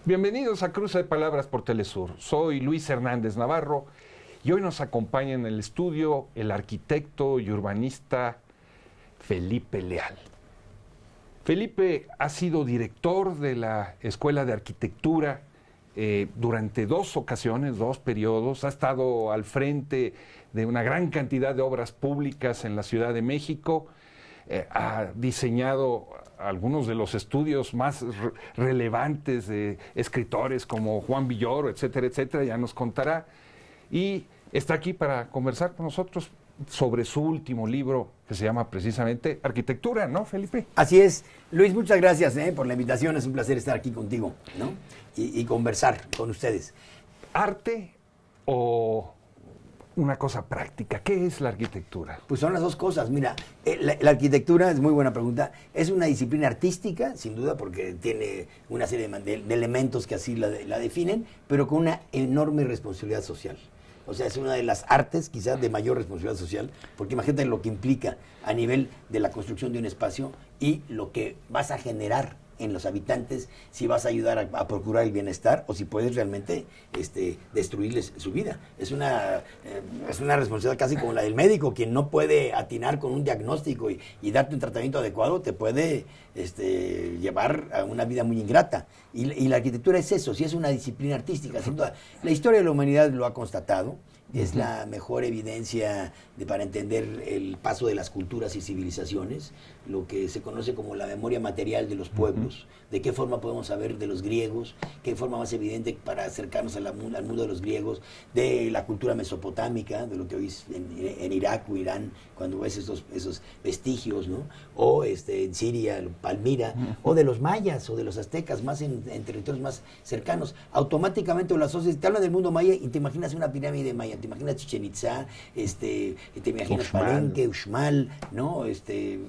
Bienvenidos a Cruce de Palabras por Telesur. Soy Luis Hernández Navarro y hoy nos acompaña en el estudio el arquitecto y urbanista Felipe Leal. Felipe ha sido director de la Escuela de Arquitectura durante dos ocasiones, dos periodos. Ha estado al frente de una gran cantidad de obras públicas en la Ciudad de México. Ha diseñado algunos de los estudios más relevantes de escritores como Juan Villoro, etcétera, etcétera, ya nos contará. Y está aquí para conversar con nosotros sobre su último libro, que se llama precisamente Arquitectura, ¿no, Felipe? Así es. Luis, muchas gracias por la invitación. Es un placer estar aquí contigo, ¿no? Y conversar con ustedes. ¿Arte o una cosa práctica? ¿Qué es la arquitectura? Pues son las dos cosas. Mira, la arquitectura, es muy buena pregunta, es una disciplina artística, sin duda, porque tiene una serie de elementos que así la definen, pero con una enorme responsabilidad social. O sea, es una de las artes quizás de mayor responsabilidad social, porque imagínate lo que implica a nivel de la construcción de un espacio y lo que vas a generar en los habitantes, si vas a ayudar a procurar el bienestar o si puedes realmente destruirles su vida. Es una responsabilidad casi como la del médico, quien no puede atinar con un diagnóstico y darte un tratamiento adecuado, te puede llevar a una vida muy ingrata. Y la arquitectura es eso, sí es una disciplina artística, sin duda. La historia de la humanidad lo ha constatado. Es la mejor evidencia para entender el paso de las culturas y civilizaciones, lo que se conoce como la memoria material de los pueblos, de qué forma podemos saber de los griegos, qué forma más evidente para acercarnos al mundo de los griegos, de la cultura mesopotámica, de lo que hoy es en Irak o Irán, cuando ves esos vestigios, ¿no? O en Siria, Palmira, o de los mayas o de los aztecas, más en territorios más cercanos. Automáticamente lo asocias, te hablan del mundo maya y te imaginas una pirámide maya, te imaginas Chichén Itzá, te imaginas Palenque, Uxmal, ¿no?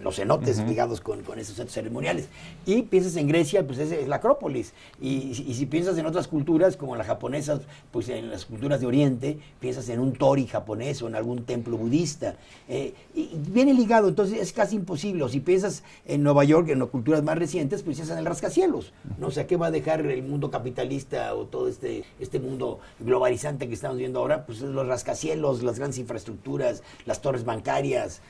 Los cenotes ligados con esos centros ceremoniales. Y piensas en Grecia, pues es la Acrópolis. Y si piensas en otras culturas, como las japonesas, pues en las culturas de Oriente, piensas en un tori japonés o en algún templo budista. Y viene ligado, entonces es casi imposible. O si piensas en Nueva York, en las culturas más recientes, pues piensas en el rascacielos, ¿no? O sea, ¿qué va a dejar el mundo capitalista o todo este mundo globalizante que estamos viendo ahora? Pues los rascacielos, las grandes infraestructuras, las torres bancarias,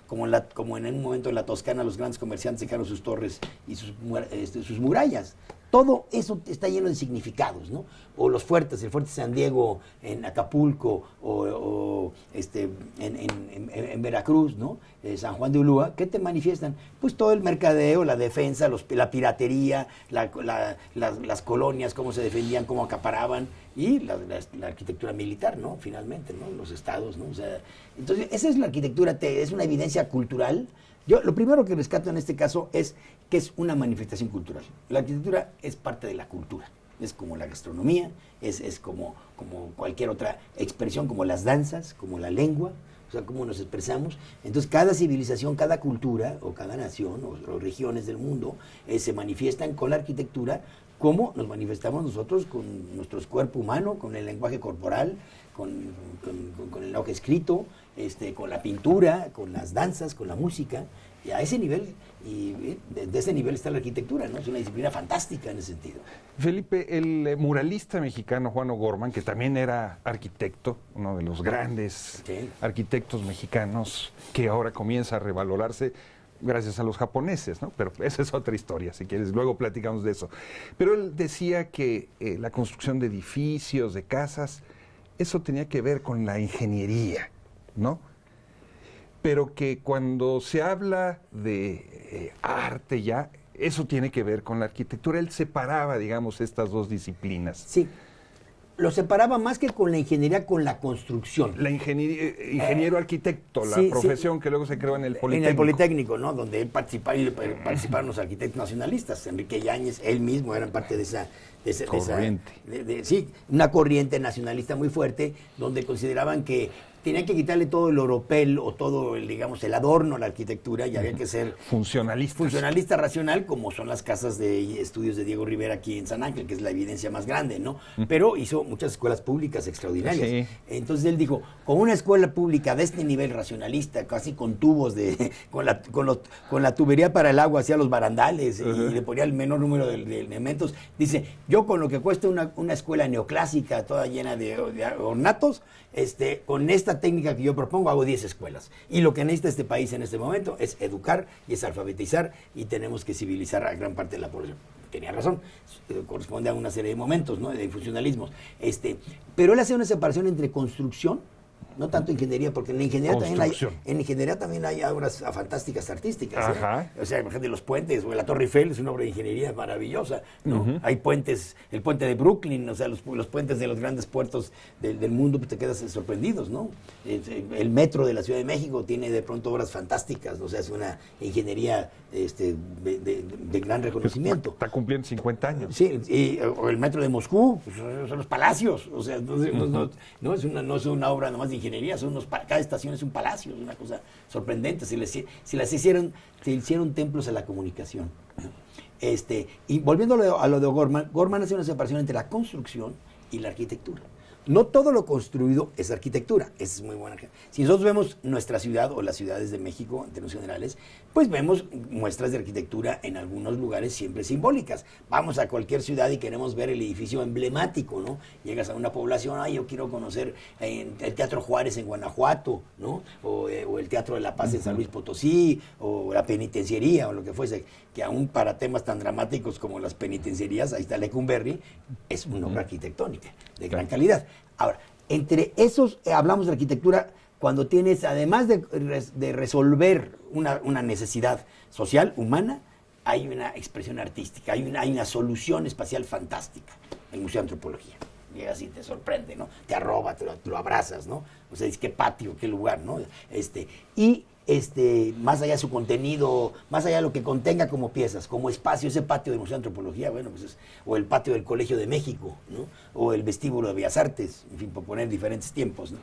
como en un momento en la Toscana los grandes comerciantes dejaron sus torres y sus murallas. Todo eso está lleno de significados, ¿no? O los fuertes, el fuerte San Diego en Acapulco o en Veracruz, ¿no? San Juan de Ulúa, ¿qué te manifiestan? Pues todo el mercadeo, la defensa, la piratería, las colonias, cómo se defendían, cómo acaparaban, y la arquitectura militar, ¿no? Finalmente, ¿no? Los estados, ¿no? O sea, entonces, esa es la arquitectura, es una evidencia cultural. Yo lo primero que rescato en este caso es que es una manifestación cultural. La arquitectura es parte de la cultura. Es como la gastronomía, es como cualquier otra expresión, como las danzas, como la lengua, o sea, cómo nos expresamos. Entonces, cada civilización, cada cultura, o cada nación, o regiones del mundo, se manifiestan con la arquitectura, como nos manifestamos nosotros con nuestro cuerpo humano, con el lenguaje corporal, con el lenguaje escrito, con la pintura, con las danzas, con la música. Y a ese nivel, de ese nivel está la arquitectura, ¿no? Es una disciplina fantástica en ese sentido. Felipe, el muralista mexicano Juan O'Gorman, que también era arquitecto, uno de los grandes arquitectos mexicanos, que ahora comienza a revalorarse gracias a los japoneses, ¿no? Pero esa es otra historia, si quieres, luego platicamos de eso. Pero él decía que la construcción de edificios, de casas, eso tenía que ver con la ingeniería, ¿no? Pero que cuando se habla de arte ya, eso tiene que ver con la arquitectura. Él separaba, digamos, estas dos disciplinas. Sí. Lo separaba más que con la ingeniería, con la construcción. La ingeniero arquitecto, la profesión que luego se creó en el Politécnico. En el Politécnico, ¿no? Donde él participaron los arquitectos nacionalistas. Enrique Yáñez, él mismo eran parte de esa corriente. Sí, una corriente nacionalista muy fuerte, donde consideraban que tenían que quitarle todo el oropel o todo, digamos, el adorno a la arquitectura y había que ser funcionalista racional, como son las casas de estudios de Diego Rivera aquí en San Ángel, que es la evidencia más grande, ¿no? Pero hizo muchas escuelas públicas extraordinarias. Sí. Entonces él dijo, con una escuela pública de este nivel racionalista, casi con tubos, con la tubería para el agua hacia los barandales, y le ponía el menor número de elementos, dice, yo con lo que cuesta una escuela neoclásica, toda llena de ornatos, con esta técnica que yo propongo hago 10 escuelas. Y lo que necesita este país en este momento es educar y es alfabetizar, y tenemos que civilizar a gran parte de la población. Tenía razón, corresponde a una serie de momentos, ¿no? De funcionalismos. Pero él hace una separación entre construcción, no tanto ingeniería, porque en ingeniería también hay obras fantásticas artísticas. O sea, imagínate los puentes, o la Torre Eiffel es una obra de ingeniería maravillosa, ¿no? Hay puentes, el puente de Brooklyn, o sea, los puentes de los grandes puertos del mundo, pues te quedas sorprendidos, ¿no? El metro de la Ciudad de México tiene de pronto obras fantásticas, o sea, es una ingeniería de gran reconocimiento. Está cumpliendo 50 años. Sí, o el metro de Moscú, pues, son los palacios, o sea, no es una obra nomás de ingeniería, cada estación es un palacio, es una cosa sorprendente. Se hicieron templos a la comunicación, ¿no? Y volviendo a lo de Gorman hace una separación entre la construcción y la arquitectura. No todo lo construido es arquitectura, esa es muy buena. Si nosotros vemos nuestra ciudad o las ciudades de México en términos generales, pues vemos muestras de arquitectura en algunos lugares siempre simbólicas. Vamos a cualquier ciudad y queremos ver el edificio emblemático, ¿no? Llegas a una población, yo quiero conocer el Teatro Juárez en Guanajuato, ¿no? O el Teatro de la Paz en San Luis Potosí, o la penitenciaría, o lo que fuese, que aún para temas tan dramáticos como las penitenciarías, ahí está Lecumberri, es una obra arquitectónica de gran calidad. Ahora, entre esos hablamos de arquitectura cuando tienes, además de resolver una necesidad social, humana, hay una expresión artística, hay una solución espacial fantástica, el Museo de Antropología. Llegas y te sorprende, ¿no? Te arroba, te lo abrazas, ¿no? O sea, dices, qué patio, qué lugar, ¿no? Más allá de su contenido, más allá de lo que contenga como piezas, como espacio, ese patio del Museo de Antropología, bueno, pues o el patio del Colegio de México, ¿no? O el vestíbulo de Bellas Artes, en fin, por poner diferentes tiempos, ¿no?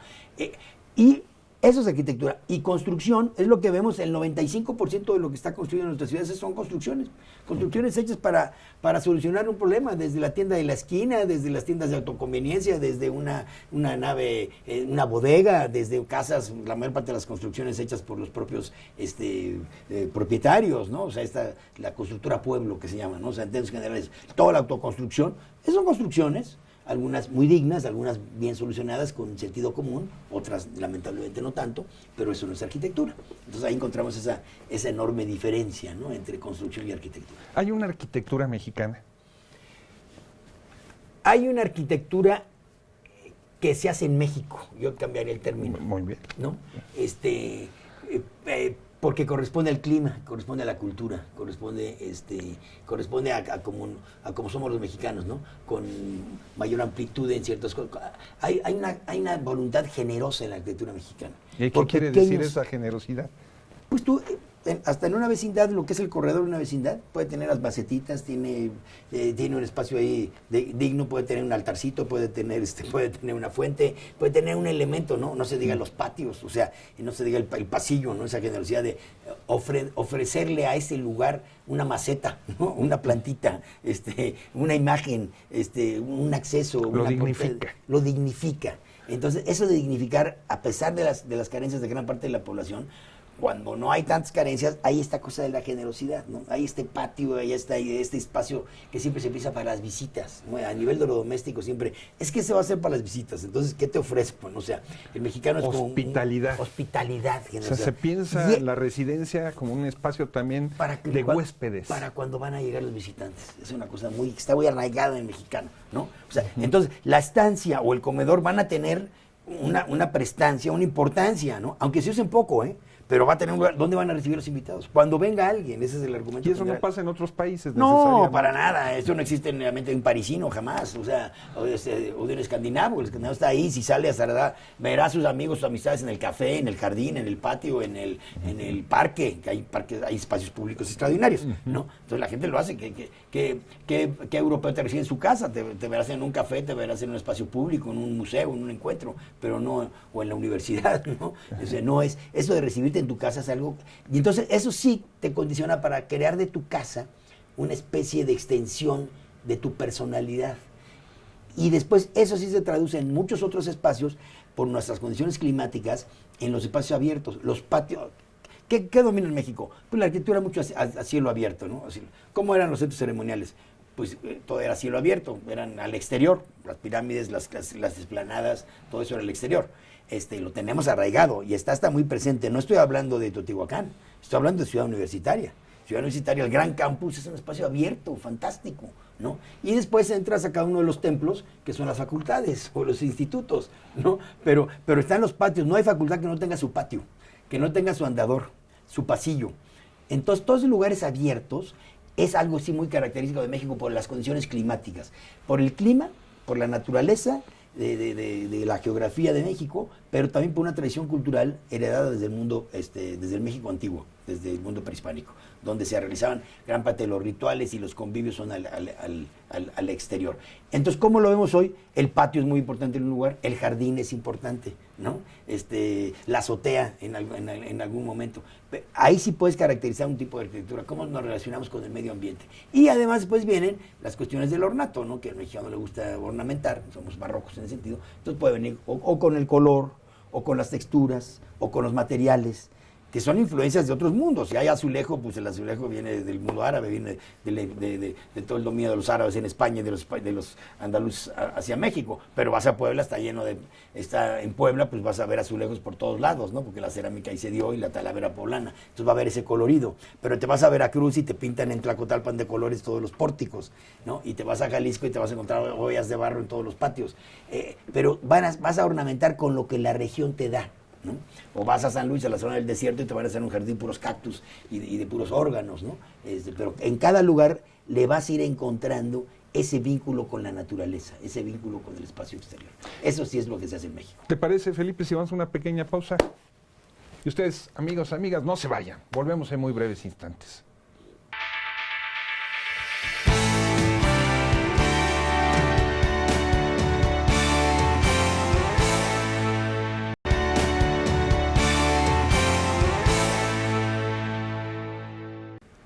Y eso es arquitectura. Y construcción es lo que vemos, el 95% de lo que está construido en nuestras ciudades son construcciones hechas para solucionar un problema, desde la tienda de la esquina, desde las tiendas de autoconveniencia, desde una nave, una bodega, desde casas, la mayor parte de las construcciones hechas por los propios propietarios, ¿no? O sea, la constructora pueblo que se llama, ¿no? O sea, en términos generales, toda la autoconstrucción, son construcciones, algunas muy dignas, algunas bien solucionadas con sentido común, otras lamentablemente no tanto, pero eso no es arquitectura. Entonces ahí encontramos esa enorme diferencia, ¿no? Entre construcción y arquitectura. ¿Hay una arquitectura mexicana? Hay una arquitectura que se hace en México, yo cambiaría el término. Muy bien. ¿No? Porque corresponde al clima, corresponde a la cultura, corresponde a como somos los mexicanos, ¿no? Con mayor amplitud en ciertas cosas. Hay una voluntad generosa en la arquitectura mexicana. ¿Y qué quiere decir esa generosidad? Pues tú, hasta en una vecindad, lo que es el corredor de una vecindad, puede tener las macetitas, tiene un espacio ahí digno, puede tener un altarcito, puede tener una fuente, puede tener un elemento, ¿no? No se diga los patios, o sea, no se diga el pasillo, ¿no? Esa generosidad de ofrecerle a ese lugar una maceta, ¿no? Una plantita, una imagen, un acceso. Lo dignifica. Entonces, eso de dignificar, a pesar de las carencias de gran parte de la población, cuando no hay tantas carencias, hay esta cosa de la generosidad, ¿no? Hay este patio, hay este espacio que siempre se utiliza para las visitas, ¿no? A nivel de lo doméstico siempre, es que se va a hacer para las visitas, entonces, ¿qué te ofrezco? Bueno, o sea, el mexicano es como hospitalidad. Hospitalidad, generosidad. O sea, se piensa la residencia como un espacio también de huéspedes. Para cuando van a llegar los visitantes. Es una cosa que está muy arraigada en el mexicano, ¿no? O sea, entonces, la estancia o el comedor van a tener una prestancia, una importancia, ¿no? Aunque se usen poco, pero va a tener un lugar. ¿Dónde van a recibir los invitados? Cuando venga alguien, ese es el argumento. Y eso general. no pasa en otros países No, necesariamente. para nada. Eso no existe en la mente de un parisino jamás. O sea, o de un escandinavo. El escandinavo está ahí, si sale a saludar, verá a sus amigos, sus amistades en el café, en el jardín, en el patio, en el parque, que hay espacios públicos extraordinarios, ¿no? Entonces la gente lo hace. ¿Qué europeo te recibe en su casa? Te verás en un café, te verás en un espacio público, en un museo, en un encuentro, pero no, o en la universidad, ¿no? O sea, no es, eso de recibirte en tu casa es algo, y entonces eso sí te condiciona para crear de tu casa una especie de extensión de tu personalidad. Y después eso sí se traduce en muchos otros espacios por nuestras condiciones climáticas, en los espacios abiertos, los patios. ¿Qué domina en México? Pues la arquitectura mucho a cielo abierto, ¿no? Así, ¿cómo eran los centros ceremoniales? Pues todo era cielo abierto, eran al exterior, las pirámides, las esplanadas, todo eso era al exterior. Lo tenemos arraigado y está muy presente. No estoy hablando de Teotihuacán, estoy hablando de Ciudad Universitaria. Ciudad Universitaria, el gran campus, es un espacio abierto, fantástico, ¿no? Y después entras a cada uno de los templos, que son las facultades o los institutos, ¿no? Pero están los patios, no hay facultad que no tenga su patio, que no tenga su andador, su pasillo. Entonces, todos los lugares abiertos es algo sí muy característico de México por las condiciones climáticas, por el clima, por la naturaleza de la geografía de México, pero también por una tradición cultural heredada desde el mundo, desde el México antiguo, desde el mundo prehispánico, donde se realizaban gran parte de los rituales y los convivios son al exterior. Entonces, ¿cómo lo vemos hoy? El patio es muy importante en un lugar, el jardín es importante, ¿no? La azotea en algún momento. Ahí sí puedes caracterizar un tipo de arquitectura, cómo nos relacionamos con el medio ambiente. Y además después vienen las cuestiones del ornato, ¿no? Que al mexicano le gusta ornamentar, somos barrocos en ese sentido. Entonces puede venir o con el color, o con las texturas, o con los materiales, que son influencias de otros mundos. Si hay azulejo, pues el azulejo viene del mundo árabe, viene de todo el dominio de los árabes en España y de los andaluces hacia México. Pero vas a Puebla, está en Puebla, pues vas a ver azulejos por todos lados, ¿no? Porque la cerámica ahí se dio y la talavera poblana. Entonces va a haber ese colorido. Pero te vas a Veracruz y te pintan en Tlacotalpan de colores todos los pórticos, ¿no? Y te vas a Jalisco y te vas a encontrar ollas de barro en todos los patios. Pero vas a ornamentar con lo que la región te da, ¿no? O vas a San Luis, a la zona del desierto, y te van a hacer un jardín puros cactus y de puros órganos, ¿no? Pero en cada lugar le vas a ir encontrando ese vínculo con la naturaleza, ese vínculo con el espacio exterior. Eso sí es lo que se hace en México. ¿Te parece, Felipe, si vamos a una pequeña pausa? Y ustedes, amigos, amigas, no se vayan. Volvemos en muy breves instantes.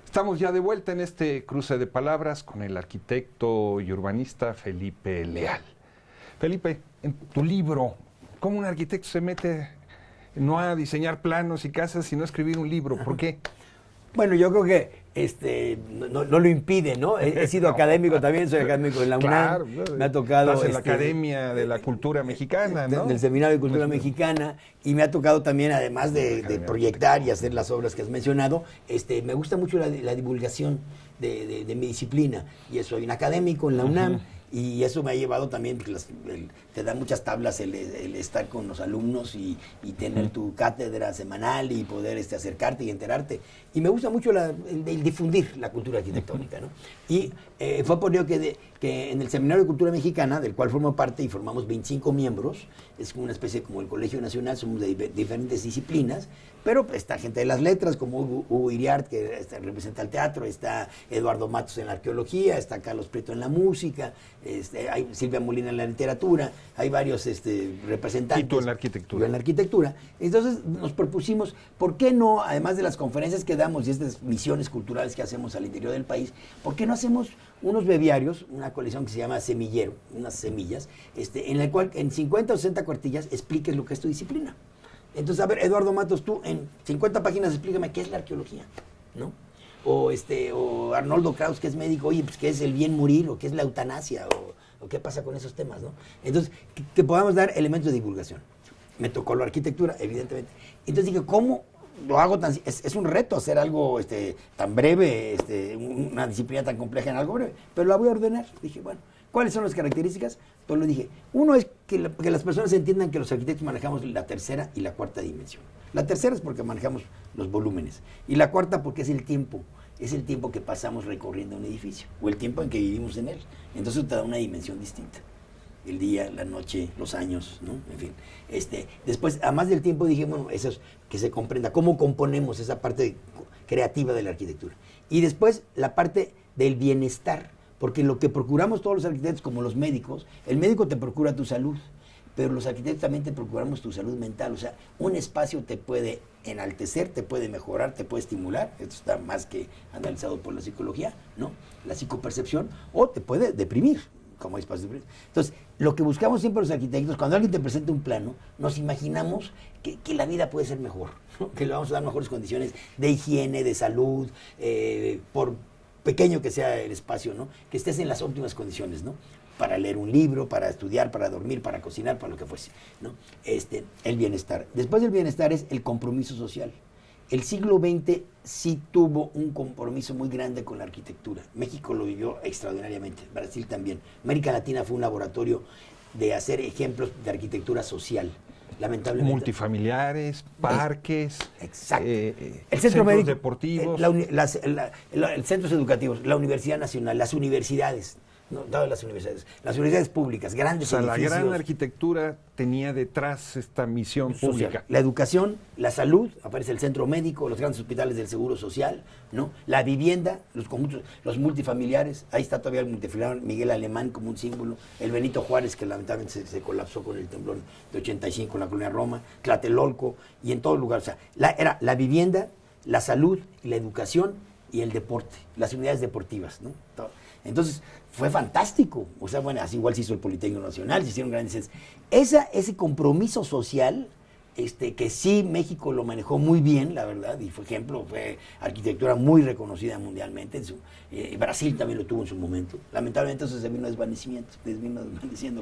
Estamos ya de vuelta en este cruce de palabras con el arquitecto y urbanista Felipe Leal. Felipe, en tu libro, ¿cómo un arquitecto se mete no a diseñar planos y casas, sino a escribir un libro? ¿Por qué? Bueno, yo creo que no lo impide, ¿no? He sido académico también, soy académico en la UNAM. Claro, me ha tocado... Estás en la Academia de la Cultura Mexicana, ¿no? Del Seminario de Cultura Mexicana, y me ha tocado también, además de proyectar y hacer las obras que has mencionado, me gusta mucho la divulgación de mi disciplina, y soy un académico en la UNAM, y eso me ha llevado también, te dan muchas tablas el estar con los alumnos y tener tu cátedra semanal y poder acercarte y enterarte. Y me gusta mucho el difundir la cultura arquitectónica, ¿no? Y fue por ello que en el Seminario de Cultura Mexicana, del cual formo parte y formamos 25 miembros, es como una especie como el Colegio Nacional, somos de diferentes disciplinas, pero está gente de las letras, como Hugo Iriart, que representa el teatro, está Eduardo Matos en la arqueología, está Carlos Prieto en la música, hay Silvia Molina en la literatura, hay varios representantes. Y tú en la arquitectura. Yo en la arquitectura. Entonces nos propusimos, ¿por qué no, además de las conferencias que damos y estas misiones culturales que hacemos al interior del país, ¿por qué no hacemos unos breviarios, una colección que se llama Semillero, unas semillas, en la cual en 50 o 60 cuartillas expliques lo que es tu disciplina? Entonces, a ver, Eduardo Matos, tú en 50 páginas explícame qué es la arqueología, ¿no? O Arnoldo Kraus, que es médico, oye, pues qué es el bien morir, o qué es la eutanasia, o qué pasa con esos temas, ¿no? Entonces, que podamos dar elementos de divulgación. Me tocó la arquitectura, evidentemente. Entonces dije, ¿cómo lo hago es un reto hacer algo tan breve, una disciplina tan compleja en algo breve, pero la voy a ordenar. Dije, bueno, ¿cuáles son las características? Entonces le dije, uno es que las personas entiendan que los arquitectos manejamos la tercera y la cuarta dimensión. La tercera es porque manejamos los volúmenes, y la cuarta porque es el tiempo que pasamos recorriendo un edificio, o el tiempo en que vivimos en él. Entonces te da una dimensión distinta. El día, la noche, los años, ¿no? En fin. Después, además del tiempo, dije, bueno, eso es que se comprenda cómo componemos esa parte creativa de la arquitectura. Y después, la parte del bienestar, porque lo que procuramos todos los arquitectos, como los médicos, el médico te procura tu salud, pero los arquitectos también te procuramos tu salud mental. O sea, un espacio te puede enaltecer, te puede mejorar, te puede estimular, esto está más que analizado por la psicología, ¿no? La psicopercepción, o te puede deprimir, como hay espacios de... Entonces, lo que buscamos siempre los arquitectos, cuando alguien te presenta un plano, nos imaginamos que la vida puede ser mejor, ¿no? Que le vamos a dar mejores condiciones de higiene, de salud, por pequeño que sea el espacio, ¿no? Que estés en las óptimas condiciones, ¿no? Para leer un libro, para estudiar, para dormir, para cocinar, para lo que fuese, ¿no? El bienestar. Después del bienestar es el compromiso social. El siglo XX sí tuvo un compromiso muy grande con la arquitectura. México lo vivió extraordinariamente, Brasil también. América Latina fue un laboratorio de hacer ejemplos de arquitectura social, lamentablemente. Multifamiliares, parques, exacto. El centro centros médico, deportivos. El centros educativos, la Universidad Nacional, las universidades. No, todas las universidades públicas, grandes edificios. La gran arquitectura tenía detrás esta misión social, pública. La educación, la salud, aparece el centro médico, los grandes hospitales del Seguro Social, ¿no? La vivienda, los conjuntos, los multifamiliares, ahí está todavía el multifamiliar Miguel Alemán como un símbolo, el Benito Juárez, que lamentablemente se colapsó con el temblor de 85 en la colonia Roma, Tlatelolco, y en todo lugar. O sea, era la vivienda, la salud, la educación y el deporte, las unidades deportivas, ¿no? Entonces, fue fantástico. O sea, bueno, así igual se hizo el Politécnico Nacional, se hicieron grandes... Ese compromiso social, que sí México lo manejó muy bien, la verdad, y fue ejemplo, fue arquitectura muy reconocida mundialmente. Brasil también lo tuvo en su momento. Lamentablemente eso se vino desvaneciendo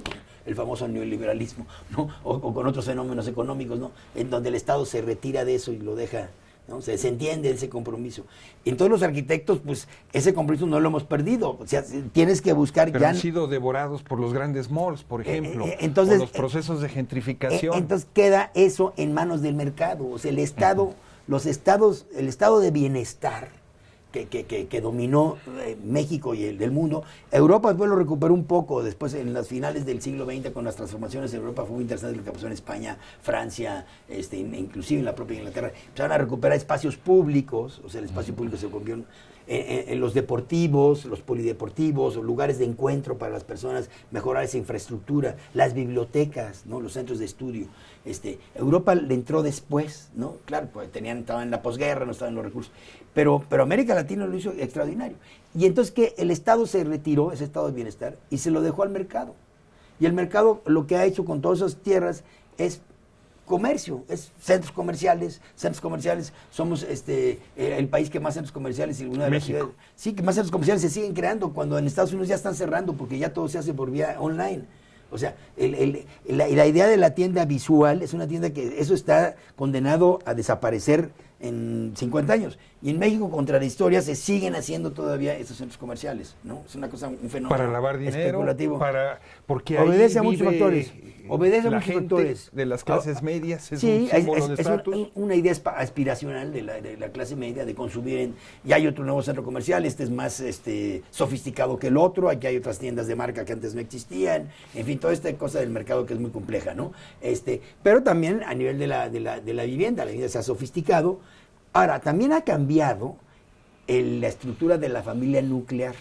con el famoso neoliberalismo, ¿no? O con otros fenómenos económicos, ¿no? En donde el Estado se retira de eso y lo deja... ¿no? Se entiende ese compromiso. En todos los arquitectos, pues, ese compromiso no lo hemos perdido. O sea, tienes que buscar... Pero han sido devorados por los grandes malls, por ejemplo, entonces, por los procesos de gentrificación. Entonces queda eso en manos del mercado. O sea, el Estado, el estado de bienestar que dominó México y el del mundo. Europa después lo recuperó un poco, después en las finales del siglo XX con las transformaciones en Europa fue muy interesante lo que pasó en España, Francia, inclusive en la propia Inglaterra. Empezaron a recuperar espacios públicos, o sea, el espacio público se volvió en los deportivos, los polideportivos, lugares de encuentro para las personas, mejorar esa infraestructura, las bibliotecas, ¿no? Los centros de estudio. Europa le entró después, ¿no? Claro, pues estaban en la posguerra, no estaban los recursos, pero América Latina lo hizo extraordinario. Y entonces que el Estado se retiró, ese estado de bienestar, y se lo dejó al mercado. Y el mercado lo que ha hecho con todas esas tierras es comercio, es centros comerciales. Somos el país que más centros comerciales y una de las ciudades, sí, que más centros comerciales se siguen creando cuando en Estados Unidos ya están cerrando porque ya todo se hace por vía online. O sea, la idea de la tienda visual es una tienda que eso está condenado a desaparecer en 50 años. Y en México, contra la historia, se siguen haciendo todavía esos centros comerciales, ¿no? Es una cosa, un fenómeno para lavar dinero, especulativo. Porque obedece ahí a muchos factores. Obedece a la muchos gente factores. De las clases medias, es sí, un símbolo de estatus. Es una idea aspiracional de la clase media de consumir y hay otro nuevo centro comercial, es más sofisticado que el otro, aquí hay otras tiendas de marca que antes no existían, en fin, toda esta cosa del mercado que es muy compleja, ¿no? Pero también a nivel de la vivienda se ha sofisticado. Ahora, también ha cambiado la estructura de la familia nuclear.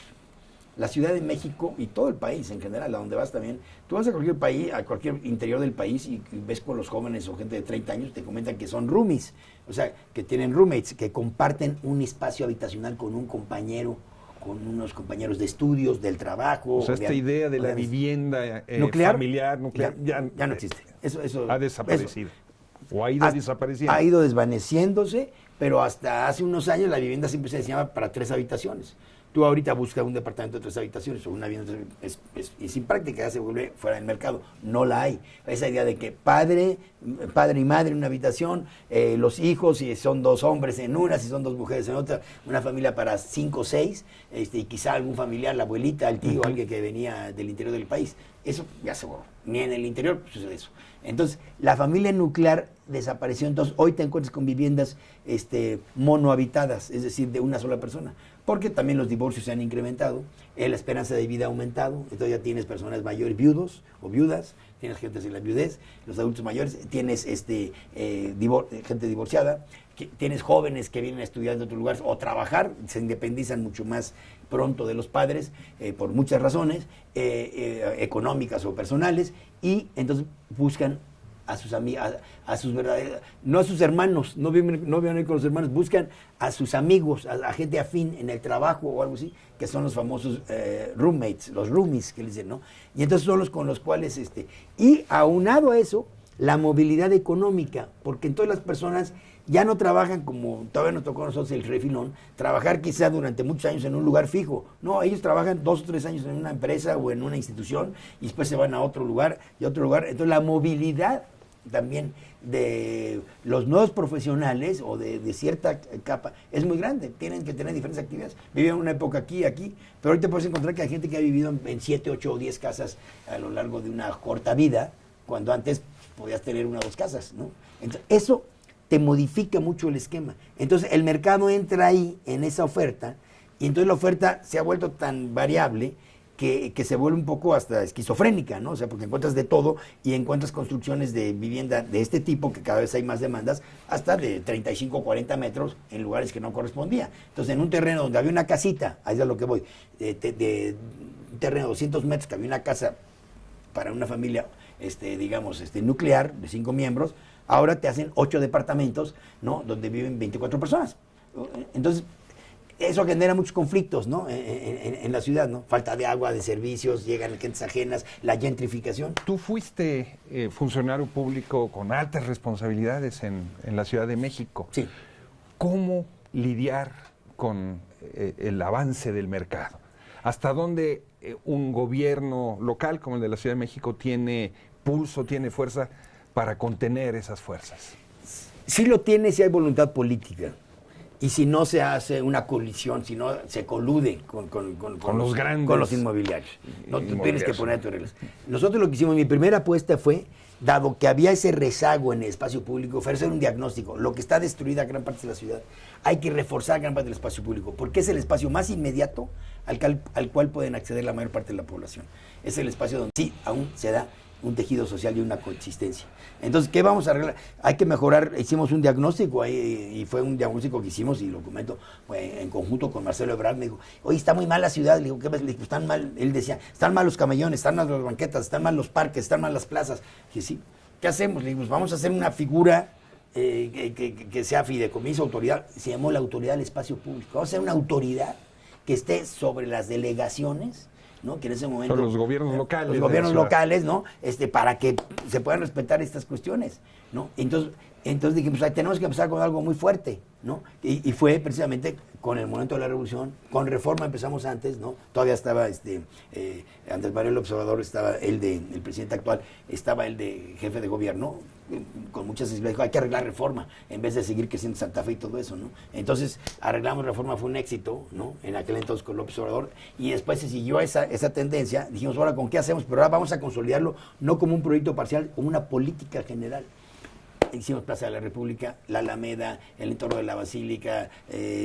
La Ciudad de México y todo el país en general, a donde vas también, tú vas a cualquier país, a cualquier interior del país y ves con los jóvenes o gente de 30 años, te comentan que son roomies, o sea, que tienen roommates, que comparten un espacio habitacional con un compañero, con unos compañeros de estudios, del trabajo. O sea, esta idea de la vivienda familiar, nuclear, ya no existe. Eso ha desaparecido. ¿O ha ido desapareciendo? Ha ido desvaneciéndose, pero hasta hace unos años la vivienda siempre se diseñaba para 3 habitaciones. Tú ahorita buscas un departamento de 3 habitaciones o una vivienda, es impráctica, ya se vuelve fuera del mercado. No la hay. Esa idea de que padre y madre en una habitación, los hijos, si son 2 hombres en una, si son 2 mujeres en otra, una familia para 5 o 6, y quizá algún familiar, la abuelita, el tío, alguien que venía del interior del país. Eso ya se borró. Ni en el interior sucede eso. Entonces, la familia nuclear desapareció. Entonces, hoy te encuentras con viviendas monohabitadas, es decir, de una sola persona. Porque también los divorcios se han incrementado, la esperanza de vida ha aumentado, entonces ya tienes personas mayores, viudos o viudas, tienes gente sin la viudez, los adultos mayores, tienes gente divorciada, tienes jóvenes que vienen a estudiar de otros lugares o trabajar, se independizan mucho más pronto de los padres por muchas razones económicas o personales, y entonces buscan a sus amigos, a sus verdaderos, no a sus hermanos, no viven ahí con los hermanos, buscan a sus amigos, a gente afín en el trabajo o algo así, que son los famosos roommates, los roomies que le dicen, ¿no? Y entonces son los con los cuales, y aunado a eso, la movilidad económica, porque entonces las personas ya no trabajan como todavía nos tocó a nosotros el refilón, trabajar quizá durante muchos años en un lugar fijo. No, ellos trabajan 2 o 3 años en una empresa o en una institución y después se van a otro lugar y a otro lugar. Entonces la movilidad también de los nuevos profesionales o de cierta capa es muy grande, tienen que tener diferentes actividades. Vivían una época aquí, pero ahorita puedes encontrar que hay gente que ha vivido en 7, 8 o 10 casas a lo largo de una corta vida, cuando antes podías tener 1 o 2 casas, ¿no? Entonces, eso te modifica mucho el esquema. Entonces el mercado entra ahí en esa oferta, y entonces la oferta se ha vuelto tan variable que se vuelve un poco hasta esquizofrénica, ¿no? O sea, porque encuentras de todo y encuentras construcciones de vivienda de este tipo, que cada vez hay más demandas, hasta de 35 o 40 metros en lugares que no correspondía. Entonces, en un terreno donde había una casita, ahí es a lo que voy, de un terreno de 200 metros que había una casa para una familia, digamos, nuclear de 5 miembros, ahora te hacen 8 departamentos, ¿no? Donde viven 24 personas. Entonces, eso genera muchos conflictos, ¿no? En la ciudad, ¿no? Falta de agua, de servicios, llegan gentes ajenas, la gentrificación. Tú fuiste funcionario público con altas responsabilidades en la Ciudad de México. Sí. ¿Cómo lidiar con el avance del mercado? ¿Hasta dónde un gobierno local como el de la Ciudad de México tiene pulso, tiene fuerza para contener esas fuerzas? Sí lo tiene si hay voluntad política. Y si no se hace una colisión, si no se colude con los grandes, con los inmobiliarios. No, tú tienes que poner tus reglas. Nosotros lo que hicimos, mi primera apuesta fue, dado que había ese rezago en el espacio público, fue hacer un diagnóstico. Lo que está destruida gran parte de la ciudad, hay que reforzar gran parte del espacio público, porque es el espacio más inmediato al cual pueden acceder la mayor parte de la población. Es el espacio donde sí aún se da un tejido social y una coexistencia. Entonces, ¿qué vamos a arreglar? Hay que mejorar. Hicimos un diagnóstico ahí, y fue un diagnóstico que hicimos, y lo comento en conjunto con Marcelo Ebrard. Me dijo, oye, está muy mal la ciudad. Le digo, ¿qué ves? Le digo, están mal. Él decía, están mal los camellones, están mal las banquetas, están mal los parques, están mal las plazas. Y dije, sí, ¿qué hacemos? Le digo, pues vamos a hacer una figura que sea fideicomiso, autoridad. Se llamó la Autoridad del Espacio Público. Vamos a hacer una autoridad que esté sobre las delegaciones, ¿no? Que en ese momento... Son los gobiernos locales. Los gobiernos locales, ¿no? Para que se puedan respetar estas cuestiones, ¿no? Entonces dijimos, tenemos que empezar con algo muy fuerte, ¿no? Y fue precisamente con el momento de la revolución, con Reforma empezamos antes, ¿no? Todavía estaba Andrés Manuel López Obrador, estaba el presidente actual, estaba el de jefe de gobierno, con muchas sensibilidades, dijo, hay que arreglar Reforma, en vez de seguir creciendo Santa Fe y todo eso, ¿no? Entonces, arreglamos Reforma, fue un éxito, ¿no? En aquel entonces con López Obrador, y después se siguió esa tendencia, dijimos, ahora, ¿con qué hacemos? Pero ahora vamos a consolidarlo, no como un proyecto parcial, como una política general. Hicimos Plaza de la República, la Alameda, el entorno de la Basílica,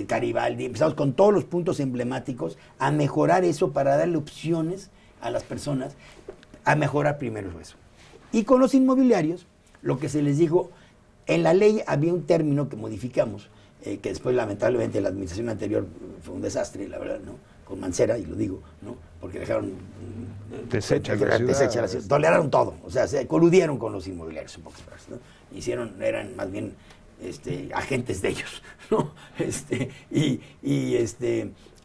Garibaldi, empezamos con todos los puntos emblemáticos a mejorar eso para darle opciones a las personas a mejorar primero eso. Y con los inmobiliarios, lo que se les dijo, en la ley había un término que modificamos, que después lamentablemente la administración anterior fue un desastre, la verdad, ¿no? Con Mancera, y lo digo, ¿no? Porque dejaron... Desecha la ciudad. Toleraron todo, o sea, se coludieron con los inmobiliarios, un poco, ¿no? Eran más bien agentes de ellos, ¿no?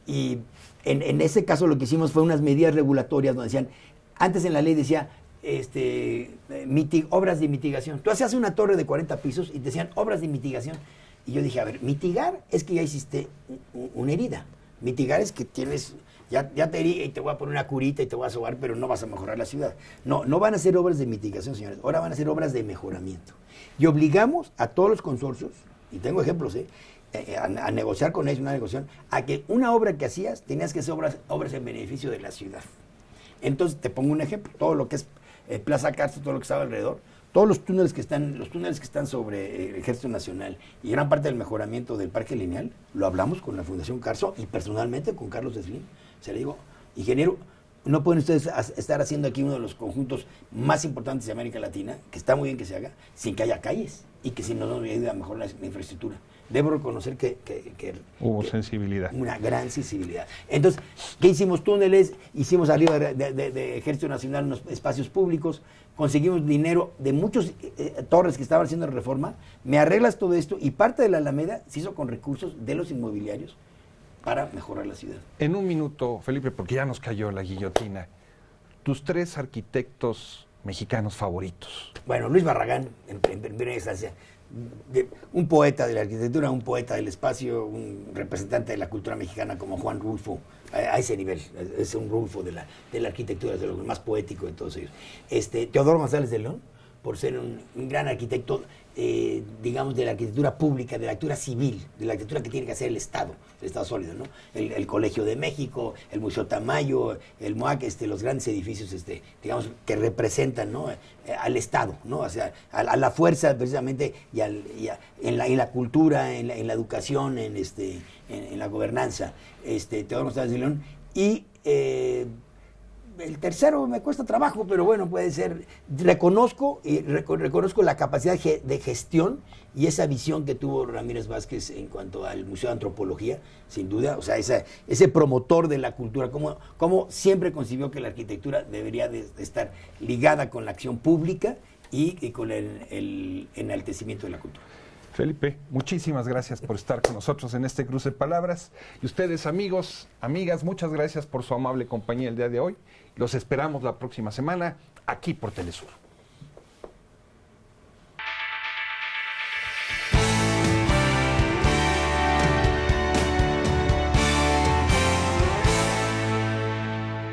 Y en ese caso lo que hicimos fue unas medidas regulatorias donde decían, antes en la ley decía, obras de mitigación. Tú hacías una torre de 40 pisos y te decían obras de mitigación. Y yo dije, a ver, mitigar es que ya hiciste una herida, Mitigar es que tienes, ya te herí y te voy a poner una curita y te voy a sobar, pero no vas a mejorar la ciudad. No, no van a ser obras de mitigación, señores, ahora van a ser obras de mejoramiento. Y obligamos a todos los consorcios, y tengo ejemplos, a negociar con ellos, una negociación, a que una obra que hacías, tenías que hacer obras en beneficio de la ciudad. Entonces, te pongo un ejemplo, todo lo que es Plaza Carso, todo lo que estaba alrededor, todos los túneles que están sobre el Ejército Nacional y gran parte del mejoramiento del Parque Lineal, lo hablamos con la Fundación Carso y personalmente con Carlos Slim. Se le digo, ingeniero, no pueden ustedes estar haciendo aquí uno de los conjuntos más importantes de América Latina, que está muy bien que se haga, sin que haya calles y que si no nos ayuda a mejorar la infraestructura. Debo reconocer que hubo sensibilidad. Una gran sensibilidad. Entonces, ¿qué hicimos? Túneles, hicimos arriba de Ejército Nacional unos espacios públicos, conseguimos dinero de muchos torres que estaban haciendo reforma, me arreglas todo esto y parte de la Alameda se hizo con recursos de los inmobiliarios para mejorar la ciudad. En un minuto, Felipe, porque ya nos cayó la guillotina, tus 3 arquitectos mexicanos favoritos. Bueno, Luis Barragán, en primera instancia, un poeta de la arquitectura, un poeta del espacio, un representante de la cultura mexicana como Juan Rulfo, a ese nivel, es un Rulfo de la arquitectura, de lo más poético de todos ellos. Teodoro González de León, por ser un gran arquitecto, digamos, de la arquitectura pública, de la arquitectura civil, de la arquitectura que tiene que hacer el Estado sólido, ¿no? El Colegio de México, el Museo Tamayo, el MOAC, los grandes edificios, digamos, que representan, ¿no? Al Estado, ¿no? O sea, a la fuerza, precisamente, en la cultura, en la educación, en la gobernanza, Teodoro González de León, y el tercero me cuesta trabajo, pero bueno, puede ser. Reconozco la capacidad de gestión y esa visión que tuvo Ramírez Vázquez en cuanto al Museo de Antropología, sin duda. O sea, ese promotor de la cultura, como siempre concibió que la arquitectura debería de estar ligada con la acción pública y con el enaltecimiento de la cultura. Felipe, muchísimas gracias por estar con nosotros en este cruce de palabras. Y ustedes, amigos, amigas, muchas gracias por su amable compañía el día de hoy. Los esperamos la próxima semana aquí por Telesur.